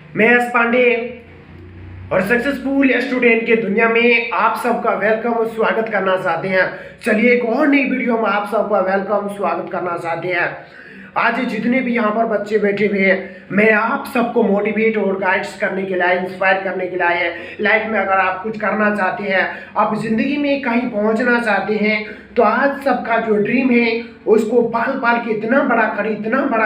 मैं एस पांडे और successful student के दुनिया में आप सबका वेलकम और स्वागत करना चाहते हैं। चलिए एक और नई वीडियो में आप सबका वेलकम स्वागत करना चाहते हैं। आज जितने भी यहाँ पर बच्चे बैठे हुए हैं, मैं आप सबको मोटिवेट और गाइड्स करने के लिए, इंस्पायर करने के लिए आए हैं। लाइफ में अगर आप कुछ करना चाहते हैं, आप जिंदगी में कहीं पहुँचना चाहते हैं, तो आज सबका जो ड्रीम है उसको पाल पाल के इतना बड़ा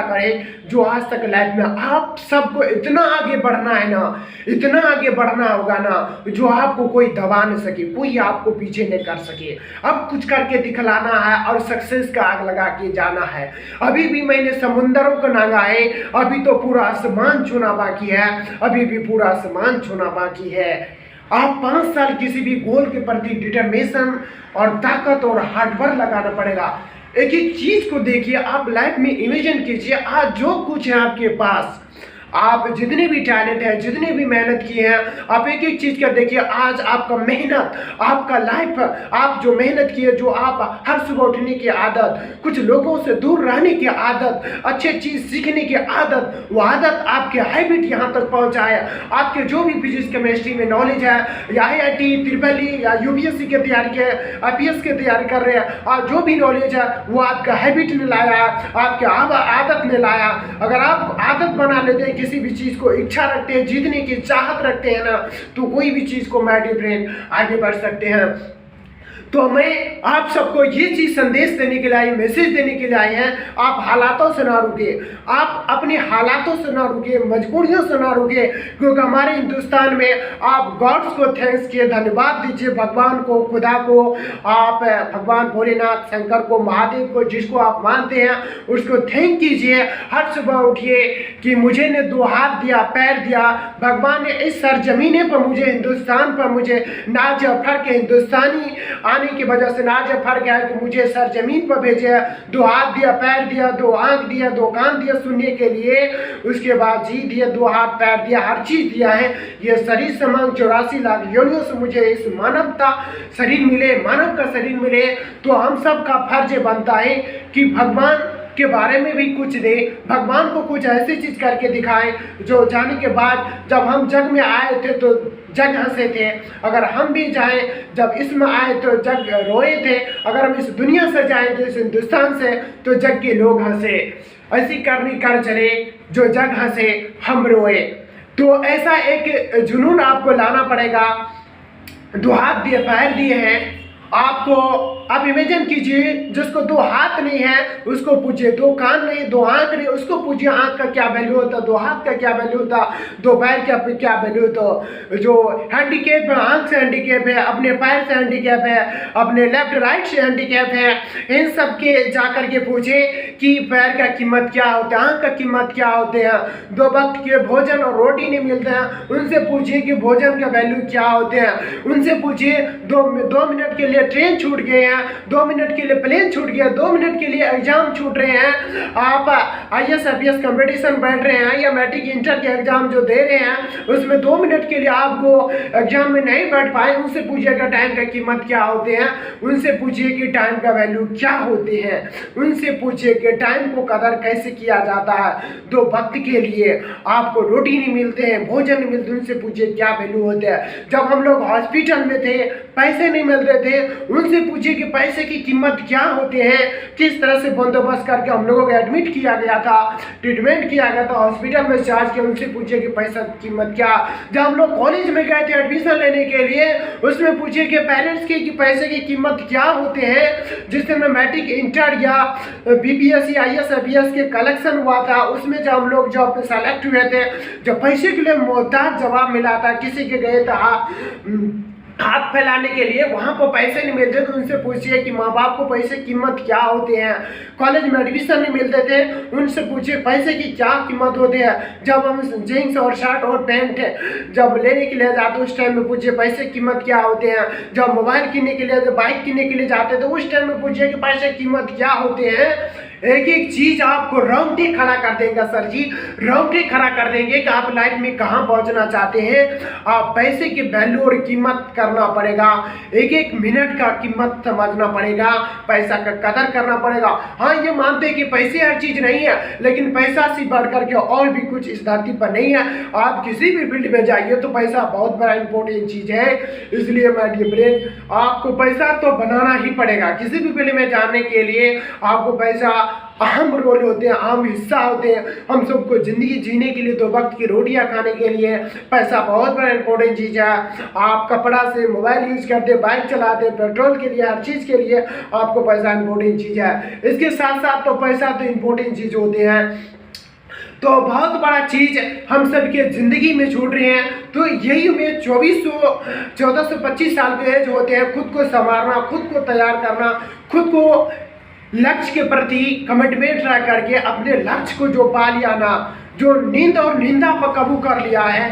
करें जो आज तक लाइफ में आप सबको इतना आगे बढ़ना है ना, इतना आगे बढ़ना होगा ना, जो आपको कोई दबा नहीं सके, कोई आपको पीछे नहीं कर सके। अब कुछ करके दिखलाना है और सक्सेस का आग लगा के जाना है। अभी भी मैंने समुंदरों को नांगा है, अभी तो पूरा आसमान छूना बाकी है, अभी भी पूरा आसमान छूना बाकी है। आप 5 साल किसी भी गोल के प्रति डिटरमिनेशन और ताकत और हार्डवर्क लगाना पड़ेगा। एक एक चीज को देखिए, आप लाइफ में इमेजिन कीजिए, आज जो कुछ है आपके पास, आप जितने भी टैलेंट है, जितने भी मेहनत किए हैं, आप एक एक चीज का देखिए। आज आपका मेहनत, आपका लाइफ, आप जो मेहनत किए, जो आप हर सुबह उठने की आदत, कुछ लोगों से दूर रहने की आदत, अच्छे चीज सीखने की आदत, वो आदत आपके हैबिट यहाँ तक पहुँचाए। आपके जो भी फिजिक्स केमिस्ट्री में नॉलेज है, या IIT, ट्रिपल या UPSC की तैयारी के, IPS की तैयारी कर रहे हैं, और जो भी नॉलेज है वो आपका हैबिट ने लाया, आपके आदत ने लाया। अगर आप आदत बना लेते हैं, किसी भी चीज को इच्छा रखते हैं, जीतने की चाहत रखते हैं ना, तो कोई भी चीज को माय डियर फ्रेंड आगे बढ़ सकते हैं। तो मैं आप सबको ये चीज संदेश देने के लिए आए, मैसेज देने के लिए आए हैं। आप हालातों से ना रुके, आप अपने हालातों से ना रुके, मजबूरियों से ना रुके, क्योंकि हमारे हिंदुस्तान में आप गॉड्स को थैंक्स किए, धन्यवाद दीजिए भगवान को, खुदा को, आप भगवान भोलेनाथ, शंकर को, महादेव को, जिसको आप मानते हैं उसको थैंक कीजिए। हर सुबह उठिए कि मुझे ने 2 हाथ दिया, पैर दिया, भगवान ने इस सरजमीने पर मुझे, हिंदुस्तान पर मुझे, नाज अफर के हिंदुस्तानी की वजह से नाज फर्क है कि मुझे सरजमीन पर भेजे। 2 हाथ दिया, पैर दिया, 2 आंख दिया, 2 कान दिया सुनने के लिए, उसके बाद जी दिया, 2 हाथ पैर दिया, हर चीज दिया है। ये शरीर समान 84 लाख योनियों से मुझे इस मानवता शरीर मिले, मानव का शरीर मिले, तो हम सब का फर्ज बनता है कि भगवान के बारे में भी कुछ दे, भगवान को कुछ ऐसी चीज करके दिखाएं जो जाने के बाद जब हम जग में आए थे तो जग हंसे थे, अगर हम भी जाएं, जब इसमें आए तो जग रोए थे, अगर हम इस दुनिया से जाएं, तो इस हिंदुस्तान से, तो जग के लोग हंसे। ऐसी करनी कर चले जो जग हंसे हम रोए। तो ऐसा एक जुनून आपको लाना पड़ेगा। 2 हाथ दिए, पैर दिए हैं आपको। आप इमेजिन कीजिए, जिसको 2 हाथ नहीं है उसको पूछिए, 2 कान नहीं, 2 आंख नहीं, उसको पूछिए आंख का क्या वैल्यू होता, 2 हाथ का क्या वैल्यू होता, 2 पैर का क्या वैल्यू होता। जो हैंडीकैप है, आंख से हैंडीकैप है, अपने पैर से हैंडीकैप है, अपने लेफ्ट राइट से हैंडीकैप है, इन सब के जाकर के पूछे कि पैर का कीमत क्या होता है, आंख का कीमत क्या होते हैं, 2 वक्त के भोजन और रोटी नहीं मिलते हैं, उनसे पूछिए कि भोजन का वैल्यू क्या होते हैं। उनसे पूछिए 2 मिनट के लिए ट्रेन छूट गए हैं, 2 मिनट के लिए प्लेन छूट गया, 2 मिनट के लिए एग्जाम छूट रहे हैं, आप IAS IPS कंपटीशन बैठ रहे हैं या मैट्रिक इंटर के एग्जाम जो दे रहे हैं उसमें 2 मिनट के लिए आपको एग्जाम में नहीं बैठ पाए, उनसे पूछिएगा टाइम का कीमत क्या होते हैं, उनसे पूछिए कि टाइम का वैल्यू क्या होते हैं, उनसे पूछिए कि टाइम को कदर कैसे किया जाता है। 2 वक्त के लिए आपको रोटी नहीं मिलते हैं, भोजन नहीं मिलते, उनसे पूछिए क्या वैल्यू होते हैं। जब हम लोग हॉस्पिटल में थे, पैसे नहीं मिल रहे थे, उनसे पूछिए कि पैसे की कीमत क्या होते हैं, किस तरह से बंदोबस्त करके हम लोगों को एडमिट किया गया था, ट्रीटमेंट किया गया था, हॉस्पिटल में चार्ज किया, उनसे पूछिए कि पैसा की कीमत क्या। जब हम लोग कॉलेज में गए थे एडमिशन लेने के लिए, उसमें पूछिए कि पेरेंट्स की कि पैसे की कीमत क्या होते हैं। जिस समय मैट्रिक इंटर या BPSC IAS IPS के कलेक्शन हुआ था, उसमें जब हम लोग जॉब पे सेलेक्ट हुए थे, जब पैसे के लिए मोहताज जवाब मिला था, किसी के गए था हाथ फैलाने के लिए, वहाँ पर पैसे नहीं मिलते, तो उनसे पूछिए कि माँ बाप को पैसे की कीमत क्या होते हैं। कॉलेज में एडमिशन नहीं मिलते थे, उनसे पूछिए पैसे की क्या कीमत होती है। जब हम जीन्स और शर्ट और पैंट जब लेने के लिए जाते उस टाइम में पूछिए पैसे की कीमत क्या होते हैं। जब मोबाइल किनने के लिए, जब बाइक किनने के लिए जाते तो उस टाइम में पूछिए कि पैसे की कीमत क्या होते हैं। एक एक चीज आपको रोंगटे खड़ा कर देगा सर जी, रोंगटे खड़ा कर देंगे कि आप लाइफ में कहां पहुंचना चाहते हैं। आप पैसे की वैल्यू और कीमत करना पड़ेगा, एक एक मिनट का कीमत समझना पड़ेगा, पैसा का कदर करना पड़ेगा। हाँ, ये मानते हैं कि पैसे हर चीज नहीं है, लेकिन पैसा से बढ़ करके और भी कुछ इस धरती पर नहीं है। आप किसी भी फील्ड में जाइए तो पैसा बहुत बड़ा इंपॉर्टेंट चीज है। इसलिए माय डियर फ्रेंड, आपको पैसा तो बनाना ही पड़ेगा। किसी भी फील्ड में जाने के लिए आपको पैसा अहम रोल होते हैं, अहम हिस्सा होते हैं। हम सबको जिंदगी जीने के लिए, 2 वक्त की रोटियां खाने के लिए पैसा बहुत बड़ा इंपॉर्टेंट चीज है। आप कपड़ा से मोबाइल यूज करते, बाइक चलाते, पेट्रोल के लिए, हर चीज के लिए आपको पैसा इंपॉर्टेंट चीज है। इसके साथ साथ तो पैसा तो इंपॉर्टेंट चीज होते हैं। तो बहुत बड़ा चीज हम सबके जिंदगी में छूट रहे हैं। तो यही में 1425 साल के एज होते हैं, खुद को संवारना, खुद को तैयार करना, खुद को लक्ष्य के प्रति कमिटमेंट रह करके अपने लक्ष्य को जो पा लिया ना, जो नींद और निंदा पर काबू कर लिया है,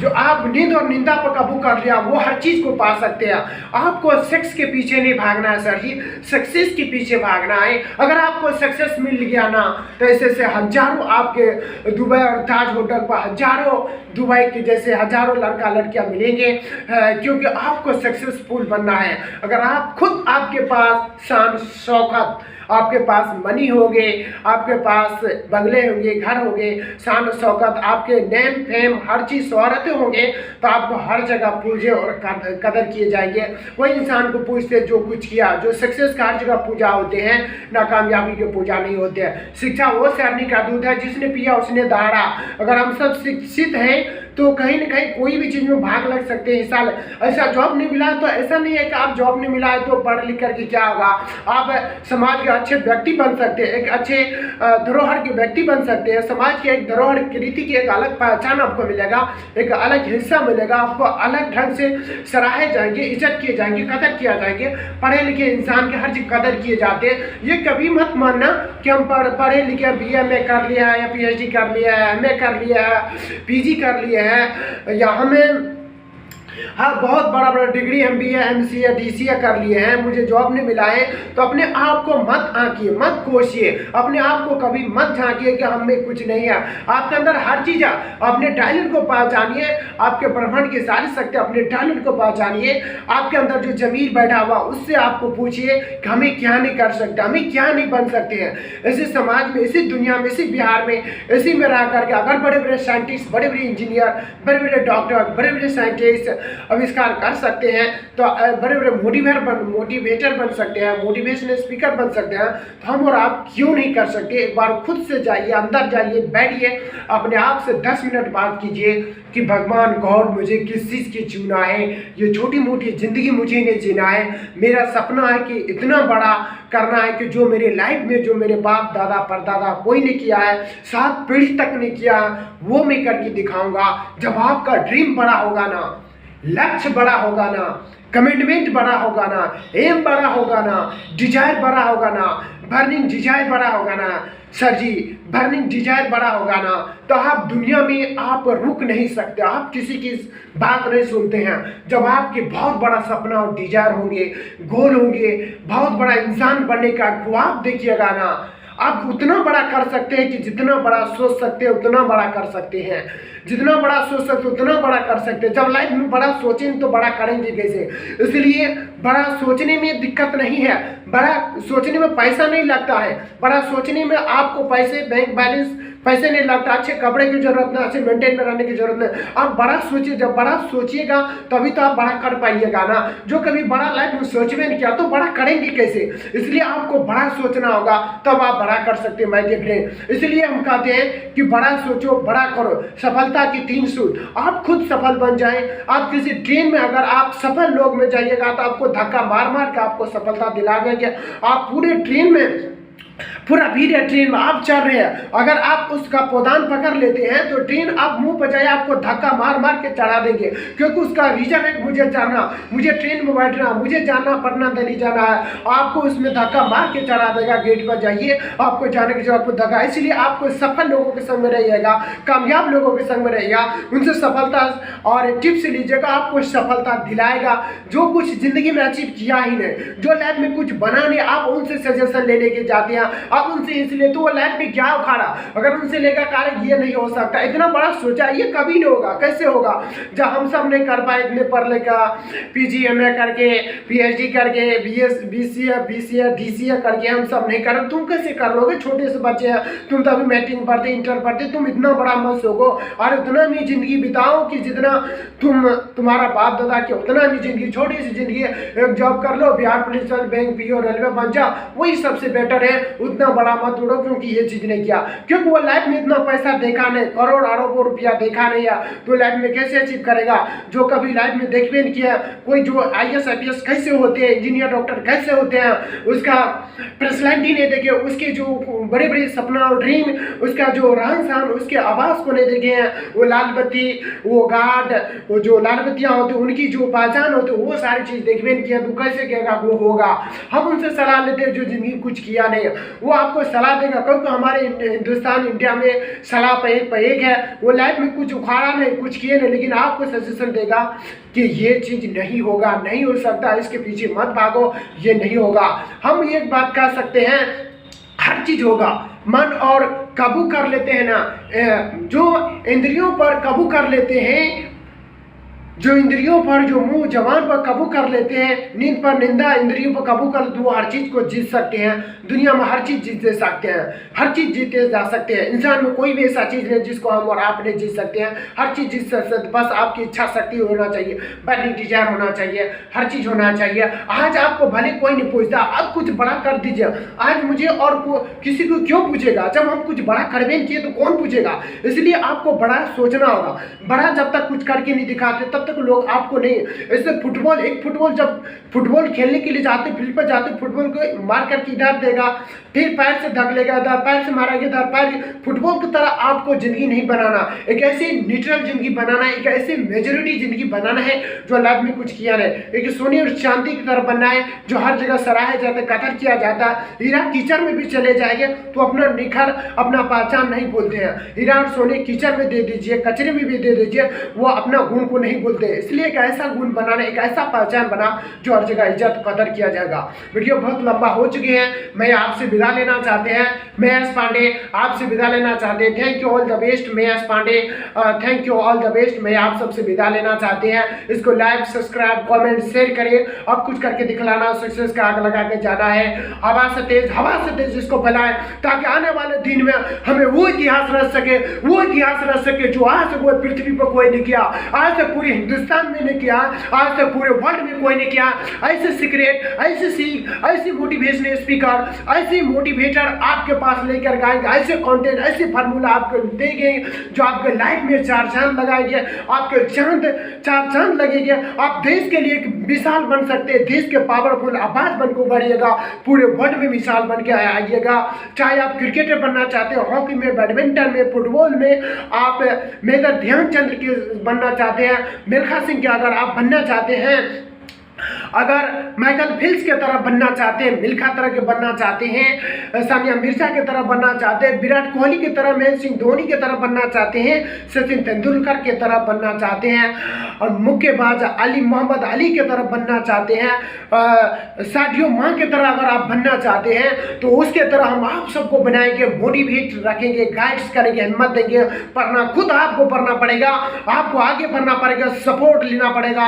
जो आप नींद और निंदा पर काबू कर लिया, वो हर चीज को पा सकते हैं। आपको सेक्स के पीछे नहीं भागना है सर जी, सक्सेस के पीछे भागना है। अगर आपको सक्सेस मिल गया ना, तो ऐसे से हजारों आपके दुबई और ताज होटल पर हजारों दुबई के जैसे हजारों लड़का लड़कियां मिलेंगे, क्योंकि आपको सक्सेसफुल बनना है। अगर आप खुद, आपके पास शान शौकत, आपके पास मनी होंगे, आपके पास बंगले होंगे, घर होंगे, शान शौकत, आपके नेम फेम हर चीज शोहरतें होंगे, तो आपको हर जगह पूजे और कदर किए जाएंगे। वही इंसान को पूछते जो कुछ किया, जो सक्सेस का हर जगह पूजा होते हैं, नाकामयाबी के पूजा नहीं होते हैं। शिक्षा वो शहरनी का दूध है, जिसने पिया उसने दहाड़ा। अगर हम सब शिक्षित हैं तो कहीं ना कहीं कोई भी चीज में भाग लग सकते हैं, हिस्सा। ऐसा जॉब नहीं मिला तो ऐसा नहीं है कि आप जॉब नहीं मिला है तो पढ़ लिख करके क्या होगा। आप समाज के अच्छे व्यक्ति बन सकते हैं, एक अच्छे धरोहर के व्यक्ति बन सकते हैं। समाज के एक धरोहर रीति की एक अलग पहचान आपको मिलेगा, एक अलग हिस्सा मिलेगा, आपको अलग ढंग से सराहे जाएंगे, इज्जत किए जाएंगे, कदर किया जाएंगे। पढ़े लिखे इंसान के हर चीज कदर किए जाते हैं। ये कभी मत मानना कि हम पढ़े लिखे BA कर लिया है, या PhD कर लिया है, MA कर लिया है, PG कर लिया है, या हमें हाँ बहुत बड़ा बड़ा डिग्री MBA MCA DCA कर लिए हैं, मुझे जॉब नहीं मिला है, तो अपने आप को मत आंकिए, मत कोशिए, अपने आप को कभी मत झांकिए कि हम में कुछ नहीं है। आपके अंदर हर चीज है, अपने टैलेंट को पहचानिए, आपके ब्रह्मांड की सारी शक्ति, अपने टैलेंट को पहचानिए। आपके अंदर जो जमीर बैठा हुआ उससे आपको पूछिए कि हमें क्या नहीं कर सकते, हमें क्या नहीं बन सकते हैं। इसी समाज में, इसी दुनिया में, इसी बिहार में, इसी में रह करके अगर बड़े बड़े साइंटिस्ट, बड़े बड़े इंजीनियर, बड़े बड़े डॉक्टर, बड़े बड़े साइंटिस्ट आविष्कार कर सकते हैं, तो बड़े बड़े मोटिवेटर बन सकते हैं, मोटिवेशनल स्पीकर बन सकते हैं, तो हम और आप क्यों नहीं कर सकते। एक बार खुद से जाइए, अंदर जाइए, बैठिए, अपने आप से 10 मिनट बात कीजिए कि भगवान गॉड मुझे किस चीज़ की चुना है, ये छोटी मोटी ज़िंदगी मुझे नहीं जीना है। मेरा सपना है कि इतना बड़ा करना है कि जो मेरे लाइफ में, जो मेरे बाप दादा परदादा कोई नहीं किया है, 7 पीढ़ी तक नहीं किया, वो मैं करके दिखाऊंगा। जब आपका ड्रीम बड़ा होगा ना, लक्ष्य बड़ा होगा ना, कमिटमेंट बड़ा होगा ना, एम बड़ा होगा ना, डिजायर बड़ा होगा ना, बर्निंग डिजायर बड़ा होगा ना सर जी, बर्निंग डिजायर बड़ा होगा ना, तो आप दुनिया में आप रुक नहीं सकते, आप किसी की बात नहीं सुनते हैं। जब आपके बहुत बड़ा सपना और डिजायर होंगे, गोल होंगे, बहुत बड़ा इंसान बनने का ख्वाब देखिएगा ना, आप उतना बड़ा कर सकते हैं कि जितना बड़ा सोच सकते हैं उतना बड़ा कर सकते हैं, जितना बड़ा सोच सकते उतना बड़ा कर सकते हैं। जब लाइफ में बड़ा सोचेंगे तो बड़ा करेंगे कैसे। इसलिए बड़ा सोचने में दिक्कत नहीं है, बड़ा सोचने में पैसा नहीं लगता है, बड़ा सोचने में आपको पैसे, बैंक बैलेंस पैसे नहीं लगता, अच्छे कपड़े की जरूरत नहीं, अच्छे मेंटेन में रहने की जरूरत नहीं। आप बड़ा सोचिए, जब बड़ा सोचिएगा तभी तो आप बड़ा कर पाइएगा ना। जो कभी बड़ा लाइफ में सोचवे नहीं किया तो बड़ा करेंगे कैसे। इसलिए आपको बड़ा सोचना होगा, तब आप बड़ा कर सकते हैं माय डियर फ्रेंड। इसलिए हम कहते हैं कि बड़ा सोचो, बड़ा करो। सफलता की 3 सूत्र, आप खुद सफल बन जाएं। आप किसी ट्रेन में अगर आप सफल लोग में जाइएगा तो आपको धक्का मार मार के आपको सफलता दिला देंगे। आप पूरे ट्रेन में, पूरा भीड़ ट्रेन में आप चल रहे हैं, अगर आप उसका पोदान पकड़ लेते हैं तो ट्रेन आप मुंह पर जाए आपको धक्का मार मार के चढ़ा देंगे, क्योंकि उसका रीजन है मुझे चढ़ना, मुझे ट्रेन में बैठना, मुझे जाना पटना दिल्ली जाना है। आपको उसमें धक्का मार के चढ़ा देगा, गेट पर जाइए, आपको जाने की जरूरत धक्का। इसलिए आपको सफल लोगों के संग में रहिएगा, कामयाब लोगों के संग में रहिएगा, उनसे सफलता और टिप्स लीजिएगा, आपको सफलता दिलाएगा। जो कुछ जिंदगी में अचीव किया ही नहीं, जो लाइफ में कुछ बना नहीं, आप उनसे सजेशन लेने के जाते हैं, आप उनसे इसलिए तो वो लाइफ में क्या उखाड़ा, अगर उनसे लेकर कहा ये नहीं हो सकता, इतना बड़ा सोचा, ये कभी नहीं होगा। कैसे होगा जब हम सब नहीं कर पाए, इतने पढ़ लिखा PG MA करके, PhD करके, BCA DCA करके हम सब नहीं कर, तुम कैसे कर लोगे? छोटे से बच्चे हैं, तुम तो अभी मैट्रिक पढ़ते, इंटर पढ़ते, तुम इतना बड़ा मत सोचो और उतना भी जिंदगी बिताओ कि जितना तुम्हारा बाप दादा के, उतना भी जिंदगी, छोटी सी जिंदगी, एक जॉब कर लो, Bihar police, bank PO, railway बन जा, वही सबसे बेटर है। उतना बड़ा मत उड़ो क्योंकि ये चीज नहीं किया, क्योंकि वो लाइफ में इतना पैसा देखा नहीं, करोड़ अरबों रुपया देखा नहीं है, तो लाइफ में कैसे अचीव करेगा? जो कभी लाइफ में देख भी नहीं किया, कोई जो IAS IPS कैसे होते हैं, इंजीनियर डॉक्टर कैसे होते हैं, उसका पर्सनैलिटी नहीं देखे, उसके जो बड़े बड़े सपना और ड्रीम, उसका जो रहन सहन, उसके आवास को नहीं देखे हैं, वो लाल बत्ती, वो गार्ड, वो जो लाल बत्तियां होती उनकी जो पहचान होती, वो सारी चीज देखबे नहीं किया, तो कैसे कहेगा वो होगा? हम उनसे सलाह लेते हैं जो जिंदगी कुछ किया नहीं, वो आपको सलाह देगा, क्योंकि हमारे हिंदुस्तान इंडिया में सलाह पे एक है, वो लाइफ में कुछ उखाड़ा नहीं, कुछ किए नहीं, लेकिन आपको सजेशन देगा कि ये चीज नहीं होगा, नहीं हो सकता, इसके पीछे मत भागो, ये नहीं होगा। हम एक बात कह सकते हैं, हर चीज होगा, मन और काबू कर लेते हैं ना, जो इंद्रियों पर काबू कर लेते हैं, जो इंद्रियों पर, जो मुंह जवान पर काबू कर लेते हैं, नींद पर निंदा, इंद्रियों पर काबू कर लेते, वो हर चीज को जीत सकते हैं। दुनिया में हर चीज जीत सकते हैं, हर चीज जीते जा सकते हैं। इंसान में कोई भी ऐसा चीज नहीं जिसको हम और आप नहीं जीत सकते हैं, हर चीज जीत सकते हैं, बस आपकी इच्छा शक्ति होना चाहिए, बर्निंग डिजायर होना चाहिए, हर चीज होना चाहिए। आज आपको भले कोई नहीं पूछता, अब कुछ बड़ा कर दीजिए। आज मुझे और किसी को क्यों पूछेगा? जब हम कुछ बड़ा कर भी किए तो कौन पूछेगा? इसलिए आपको बड़ा सोचना होगा। बड़ा जब तक कुछ करके नहीं दिखाते तब तक लोग आपको नहीं। ऐसे फुटबॉल, एक फुटबॉल जब फुटबॉल खेलने के लिए जाते, फील्ड पर जाते, फुटबॉल को मार करके इधर देगा, फिर पैर से धक लेगा, इधर पैर से मारेगा, इधर पैर। फुटबॉल की तरह आपको जिंदगी नहीं बनाना, एक ऐसी न्यूट्रल जिंदगी बनाना है, एक ऐसी मेजोरिटी जिंदगी बनाना है जो लाइफ में कुछ किया नहीं। एक सोने और चांदी की तरह बनना है जो हर जगह सराहे जाते, कदर किया जाता। हीरा कीचड़ में भी चले जाएंगे तो अपना निखर, अपना पहचान नहीं बोलते हैं। हीरा और सोने कीचड़ में दे दीजिए, कचरे में भी दे दीजिए, वो अपना गुण को नहीं बोलते। इसलिए एक ऐसा गुण बनाना, एक ऐसा पहचान बना जो हर जगह इज्जत कदर किया जाएगा। वीडियो बहुत लंबा हो चुकी है, मैं आपसे विदा लेना चाहते हैं। मैं एस पांडे आपसे विदा लेना चाहते हैं। Thank you all the best. मैं S Pandey, thank you all the best. मैं आप सबसे विदा लेना चाहते हैं। इसको लाइक, सब्सक्राइब, कमेंट, शेयर करिए। अब कुछ करके दिखलाना, सक्सेस का आग लगा के जाना है। हवा से तेज इसको फैलाएं ताकि आने वाले दिन में हमें वो इतिहास रच सके, वो इतिहास रच सके जो आज तक वो पृथ्वी पर कोई नहीं किया, आज तक पूरे हिंदुस्तान में नहीं किया, आज तक पूरे वर्ल्ड में कोई नहीं किया। ऐसे सीक्रेट, ऐसे सीख, ऐसी मोटिवेशनल स्पीकर, ऐसे मोटिवेटर आपके पास लेकर आएंगे, ऐसे कंटेंट, ऐसे फार्मूला आपको देंगे जो आपके लाइफ में चार चांद लगाएंगे, आपके चार चांद लगेंगे। आप देश के लिए एक मिसाल बन सकते हैं, देश के पावरफुल आवाज बनकर उभरिएगा, पूरे वर्ल्ड में मिसाल बन के आइएगा। चाहे आप क्रिकेटर बनना चाहते हो, हॉकी में, बैडमिंटन में, फुटबॉल में, आप मेजर ध्यानचंद के बनना चाहते हैं, मिल्खा सिंह के अगर आप बनना चाहते हैं, अगर माइकल फिल्प्स के तरह बनना चाहते हैं, मिल्खा तरह के बनना चाहते हैं, सानिया मिर्जा के तरह बनना चाहते हैं, विराट कोहली की तरह, महेंद्र सिंह धोनी की तरह बनना चाहते हैं, सचिन तेंदुलकर के तरह बनना चाहते हैं, और मुक्केबाज अली मोहम्मद अली के तरह बनना चाहते हैं, साडियो मां के तरह अगर आप बनना चाहते हैं तो उसके तरह हम आप सबको बनाएंगे, मोटिवेट रखेंगे, गाइड्स करेंगे, हिम्मत देंगे। पढ़ना खुद आपको पढ़ना पड़ेगा, आपको आगे बढ़ना पड़ेगा, सपोर्ट लेना पड़ेगा।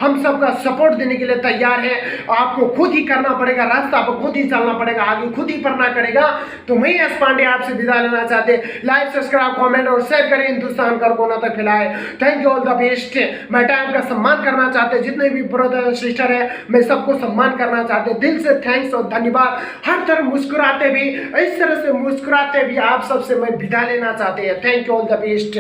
हम सबका सपोर्ट देने के लिए तैयार है। आपको खुद ही करना पड़ेगा, रास्ता आपको खुद ही चलना पड़ेगा, आगे खुद ही पढ़ना करेगा। तो मैं एस पांडे आपसे विदा लेना चाहते हैं। लाइक, सब्सक्राइब, कमेंट और शेयर करें, हिंदुस्तान का कोना तक फैलाए। Thank you all the best. मैं टाइम का सम्मान करना चाहते हैं, जितने भी ब्रदर सिस्टर है मैं सबको सम्मान करना चाहते हैं। दिल से थैंक्स और धन्यवाद। हर तरह मुस्कुराते भी, इस तरह से मुस्कुराते भी आप सबसे मैं विदा लेना चाहते हैं। Thank you all the best.